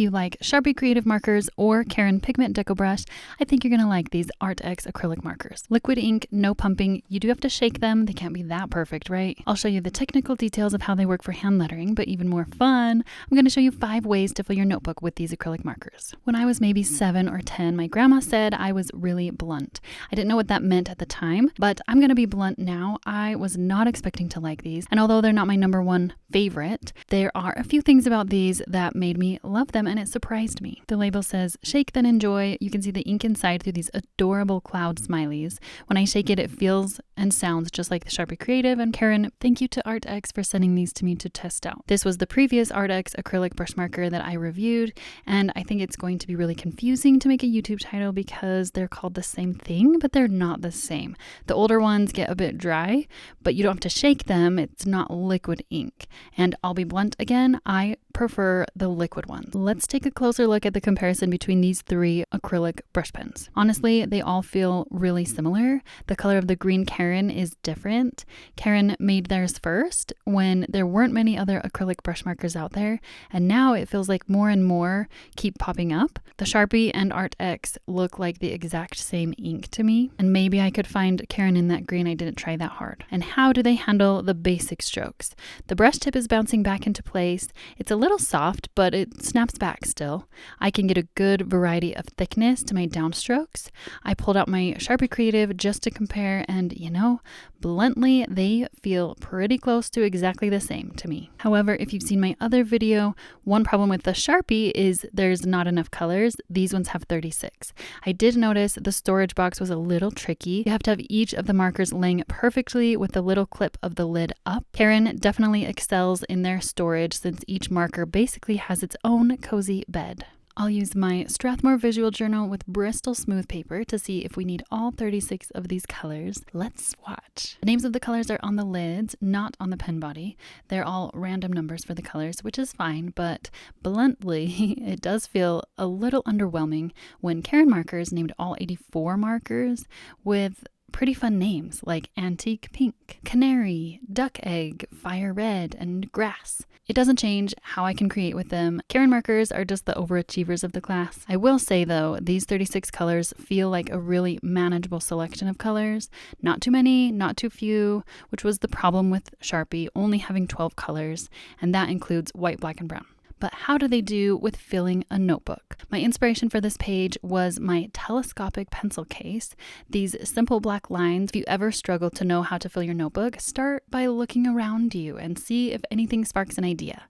you like Sharpie creative markers or Karin Pigment Decobrush, I think you're going to like these Arrtx acrylic markers. Liquid ink, no pumping. You do have to shake them. They can't be that perfect, right? I'll show you the technical details of how they work for hand lettering, but even more fun, I'm going to show you 5 ways to fill your notebook with these acrylic markers. When I was maybe 7 or 10, my grandma said I was really blunt. I didn't know what that meant at the time, but I'm going to be blunt now. I was not expecting to like these, and although they're not my #1 favorite, there are a few things about these that made me love them, and it surprised me. The label says, shake then enjoy. You can see the ink inside through these adorable cloud smileys. When I shake it, it feels and sounds just like the Sharpie Creative. And Karin, thank you to Arrtx for sending these to me to test out. This was the previous Arrtx acrylic brush marker that I reviewed, and I think it's going to be really confusing to make a YouTube title because they're called the same thing, but they're not the same. The older ones get a bit dry, but you don't have to shake them. It's not liquid ink. And I'll be blunt again, I prefer the liquid ones. Let's take a closer look at the comparison between these 3 acrylic brush pens. Honestly, they all feel really similar. The color of the green Karin is different. Karin made theirs first when there weren't many other acrylic brush markers out there, and now it feels like more and more keep popping up. The Sharpie and Arrtx look like the exact same ink to me, and maybe I could find Karin in that green. I didn't try that hard. And how do they handle the basic strokes? The brush tip is bouncing back into place. It's a little soft, but it snaps back still. I can get a good variety of thickness to my downstrokes. I pulled out my Sharpie Creative just to compare, and you know, bluntly, they feel pretty close to exactly the same to me. However, if you've seen my other video, one problem with the Sharpie is there's not enough colors. These ones have 36. I did notice the storage box was a little tricky. You have to have each of the markers laying perfectly with the little clip of the lid up. Karin definitely excels in their storage since each marker basically has its own cozy bed. I'll use my Strathmore visual journal with Bristol smooth paper to see if we need all 36 of these colors. Let's swatch. The names of the colors are on the lids, not on the pen body. They're all random numbers for the colors, which is fine, but bluntly, it does feel a little underwhelming when Karin markers named all 84 markers with pretty fun names like Antique Pink, Canary, Duck Egg, Fire Red, and Grass. It doesn't change how I can create with them. Karin markers are just the overachievers of the class. I will say though, these 36 colors feel like a really manageable selection of colors. Not too many, not too few, which was the problem with Sharpie only having 12 colors, and that includes white, black, and brown. But how do they do with filling a notebook? My inspiration for this page was my telescopic pencil case. These simple black lines, if you ever struggle to know how to fill your notebook, start by looking around you and see if anything sparks an idea.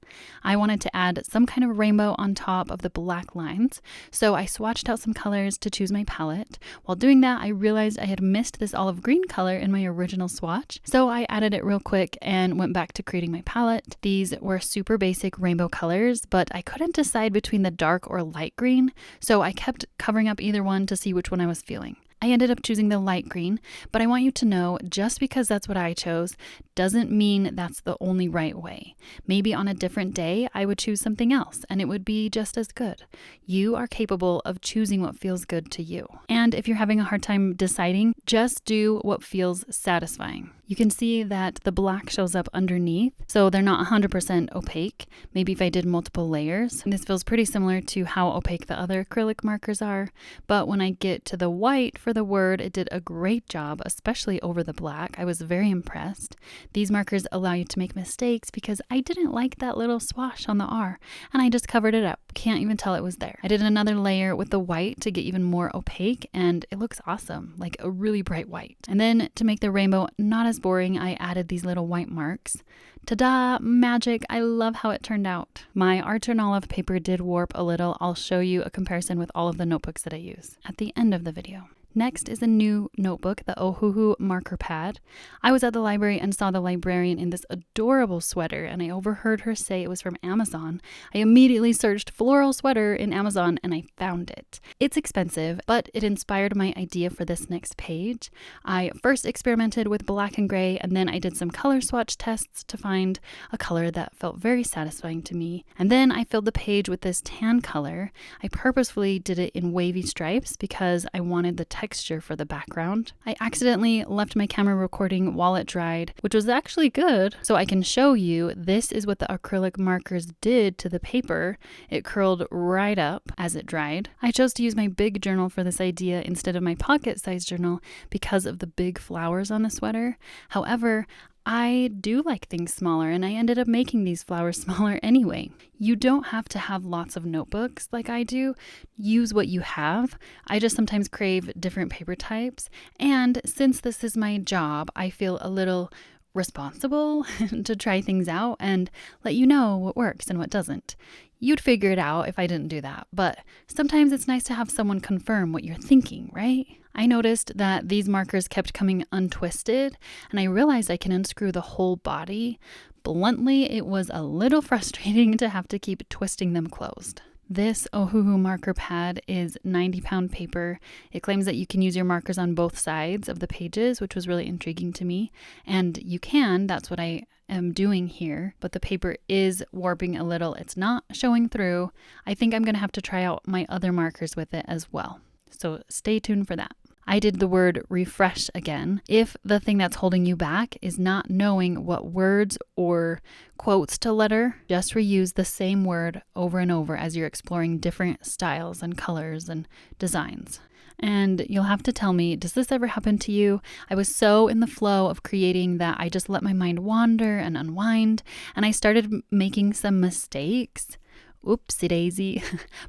I wanted to add some kind of rainbow on top of the black lines, so I swatched out some colors to choose my palette. While doing that, I realized I had missed this olive green color in my original swatch, so I added it real quick and went back to creating my palette. These were super basic rainbow colors, but I couldn't decide between the dark or light green, so I kept covering up either one to see which one I was feeling. I ended up choosing the light green, but I want you to know just because that's what I chose doesn't mean that's the only right way. Maybe on a different day, I would choose something else and it would be just as good. You are capable of choosing what feels good to you. And if you're having a hard time deciding, just do what feels satisfying. You can see that the black shows up underneath, so they're not 100% opaque. Maybe if I did multiple layers. This feels pretty similar to how opaque the other acrylic markers are, but when I get to the white for the word, it did a great job, especially over the black. I was very impressed. These markers allow you to make mistakes because I didn't like that little swash on the R, and I just covered it up. Can't even tell it was there. I did another layer with the white to get even more opaque, and it looks awesome, like a really bright white. And then to make the rainbow not as boring, I added these little white marks. Ta-da! Magic! I love how it turned out. My art and olive paper did warp a little. I'll show you a comparison with all of the notebooks that I use at the end of the video. Next is a new notebook, the Ohuhu marker pad. I was at the library and saw the librarian in this adorable sweater, and I overheard her say it was from Amazon. I immediately searched floral sweater in Amazon and I found it. It's expensive, but it inspired my idea for this next page. I first experimented with black and gray, and then I did some color swatch tests to find a color that felt very satisfying to me. And then I filled the page with this tan color. I purposefully did it in wavy stripes because I wanted the texture for the background. I accidentally left my camera recording while it dried, which was actually good. So I can show you, this is what the acrylic markers did to the paper. It curled right up as it dried. I chose to use my big journal for this idea instead of my pocket-sized journal because of the big flowers on the sweater. However, I do like things smaller, and I ended up making these flowers smaller anyway. You don't have to have lots of notebooks like I do. Use what you have. I just sometimes crave different paper types, and since this is my job, I feel a little responsible to try things out and let you know what works and what doesn't. You'd figure it out if I didn't do that, but sometimes it's nice to have someone confirm what you're thinking, right? I noticed that these markers kept coming untwisted, and I realized I can unscrew the whole body. Bluntly, it was a little frustrating to have to keep twisting them closed. This Ohuhu marker pad is 90-pound paper. It claims that you can use your markers on both sides of the pages, which was really intriguing to me. And you can, that's what I am doing here, but the paper is warping a little. It's not showing through. I think I'm going to have to try out my other markers with it as well. So stay tuned for that. I did the word refresh again. If the thing that's holding you back is not knowing what words or quotes to letter, just reuse the same word over and over as you're exploring different styles and colors and designs. And you'll have to tell me, does this ever happen to you? I was so in the flow of creating that I just let my mind wander and unwind, and I started making some mistakes. Oopsie daisy.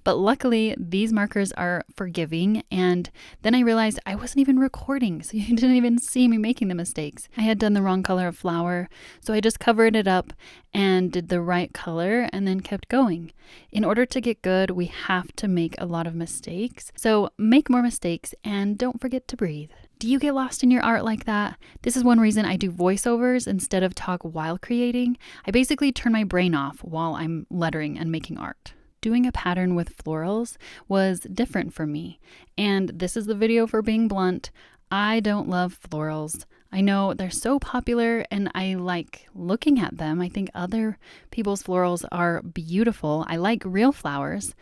But luckily, these markers are forgiving, and then I realized I wasn't even recording, so you didn't even see me making the mistakes. I had done the wrong color of flower, so I just covered it up and did the right color and then kept going. In order to get good, we have to make a lot of mistakes. So make more mistakes and don't forget to breathe. Do you get lost in your art like that? This is one reason I do voiceovers instead of talk while creating. I basically turn my brain off while I'm lettering and making art. Doing a pattern with florals was different for me, and this is the video for being blunt. I don't love florals. I know they're so popular and I like looking at them. I think other people's florals are beautiful. I like real flowers,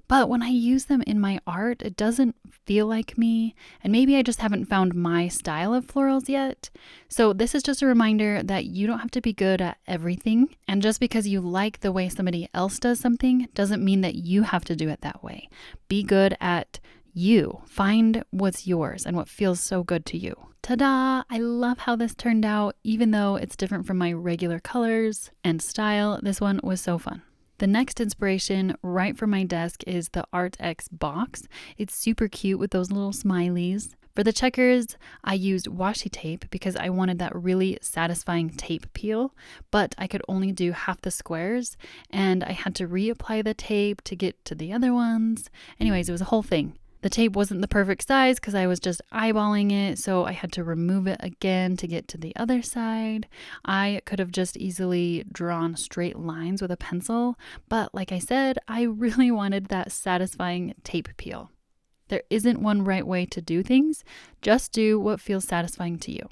but when I use them in my art, it doesn't feel like me, and maybe I just haven't found my style of florals yet. So this is just a reminder that you don't have to be good at everything, and just because you like the way somebody else does something doesn't mean that you have to do it that way. Be good at you. Find what's yours and what feels so good to you. Ta-da! I love how this turned out, even though it's different from my regular colors and style. This one was so fun. The next inspiration right from my desk is the Arrtx box. It's super cute with those little smileys. For the checkers, I used washi tape because I wanted that really satisfying tape peel, but I could only do half the squares, and I had to reapply the tape to get to the other ones. Anyways, it was a whole thing. The tape wasn't the perfect size because I was just eyeballing it, so I had to remove it again to get to the other side. I could have just easily drawn straight lines with a pencil, but like I said, I really wanted that satisfying tape peel. There isn't one right way to do things, just do what feels satisfying to you.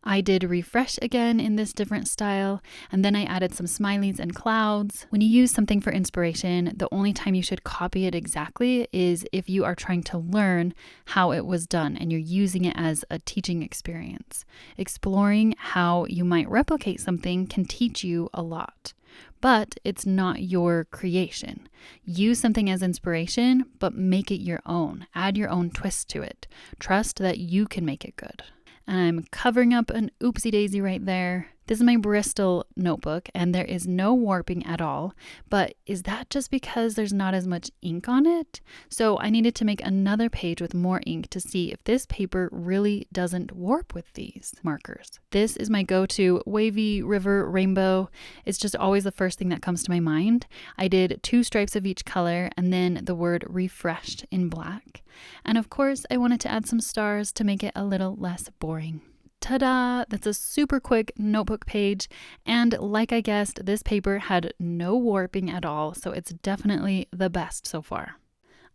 I did refresh again in this different style, and then I added some smileys and clouds. When you use something for inspiration, the only time you should copy it exactly is if you are trying to learn how it was done and you're using it as a teaching experience. Exploring how you might replicate something can teach you a lot, but it's not your creation. Use something as inspiration, but make it your own. Add your own twist to it. Trust that you can make it good. And I'm covering up an oopsie daisy right there. This is my Bristol notebook, and there is no warping at all, but is that just because there's not as much ink on it? So I needed to make another page with more ink to see if this paper really doesn't warp with these markers. This is my go-to wavy river rainbow. It's just always the first thing that comes to my mind. I did 2 stripes of each color and then the word refreshed in black. And of course, I wanted to add some stars to make it a little less boring. Ta-da! That's a super quick notebook page, and like I guessed, this paper had no warping at all, so it's definitely the best so far.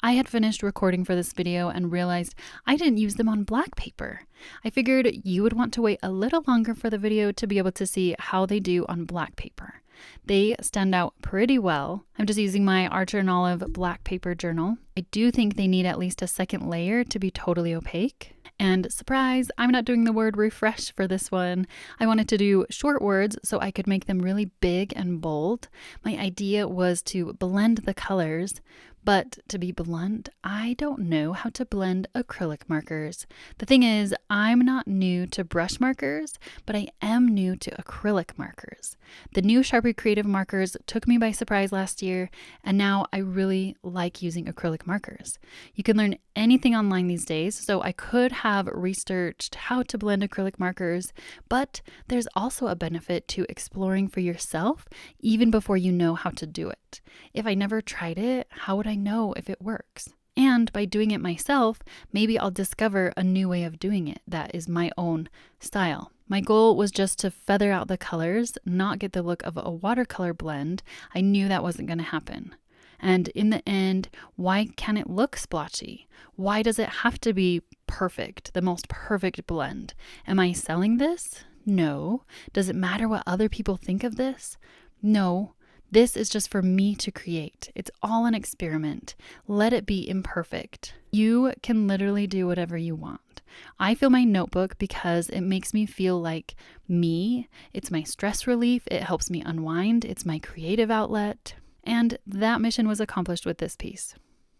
I had finished recording for this video and realized I didn't use them on black paper. I figured you would want to wait a little longer for the video to be able to see how they do on black paper. They stand out pretty well. I'm just using my Archer and Olive black paper journal. I do think they need at least a second layer to be totally opaque. And surprise, I'm not doing the word refresh for this one. I wanted to do short words so I could make them really big and bold. My idea was to blend the colors, but to be blunt, I don't know how to blend acrylic markers. The thing is, I'm not new to brush markers, but I am new to acrylic markers. The new Sharpie Creative markers took me by surprise last year, and now I really like using acrylic markers. You can learn anything online these days, so I could have researched how to blend acrylic markers, but there's also a benefit to exploring for yourself even before you know how to do it. If I never tried it, how would I know if it works? And by doing it myself, maybe I'll discover a new way of doing it that is my own style. My goal was just to feather out the colors, not get the look of a watercolor blend. I knew that wasn't going to happen. And in the end, why can't it look splotchy? Why does it have to be perfect, the most perfect blend? Am I selling this? No. Does it matter what other people think of this? No. This is just for me to create. It's all an experiment. Let it be imperfect. You can literally do whatever you want. I fill my notebook because it makes me feel like me. It's my stress relief. It helps me unwind. It's my creative outlet. And that mission was accomplished with this piece.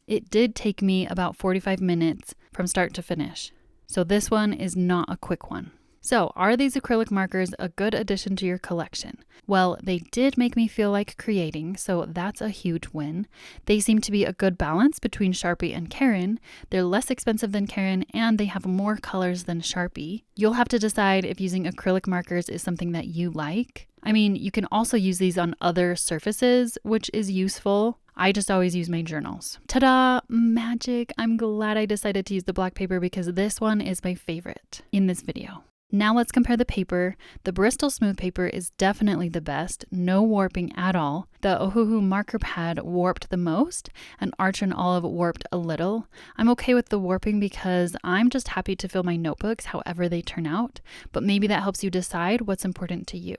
It did take me about 45 minutes from start to finish. So this one is not a quick one. So, are these acrylic markers a good addition to your collection? Well, they did make me feel like creating, so that's a huge win. They seem to be a good balance between Sharpie and Karin. They're less expensive than Karin, and they have more colors than Sharpie. You'll have to decide if using acrylic markers is something that you like. I mean, you can also use these on other surfaces, which is useful. I just always use my journals. Ta-da! Magic! I'm glad I decided to use the black paper because this one is my favorite in this video. Now let's compare the paper. The Bristol Smooth paper is definitely the best, no warping at all. The Ohuhu marker pad warped the most, and Archer and Olive warped a little. I'm okay with the warping because I'm just happy to fill my notebooks however they turn out, but maybe that helps you decide what's important to you.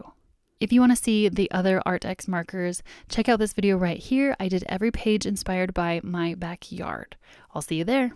If you want to see the other Arrtx markers, check out this video right here. I did every page inspired by my backyard. I'll see you there.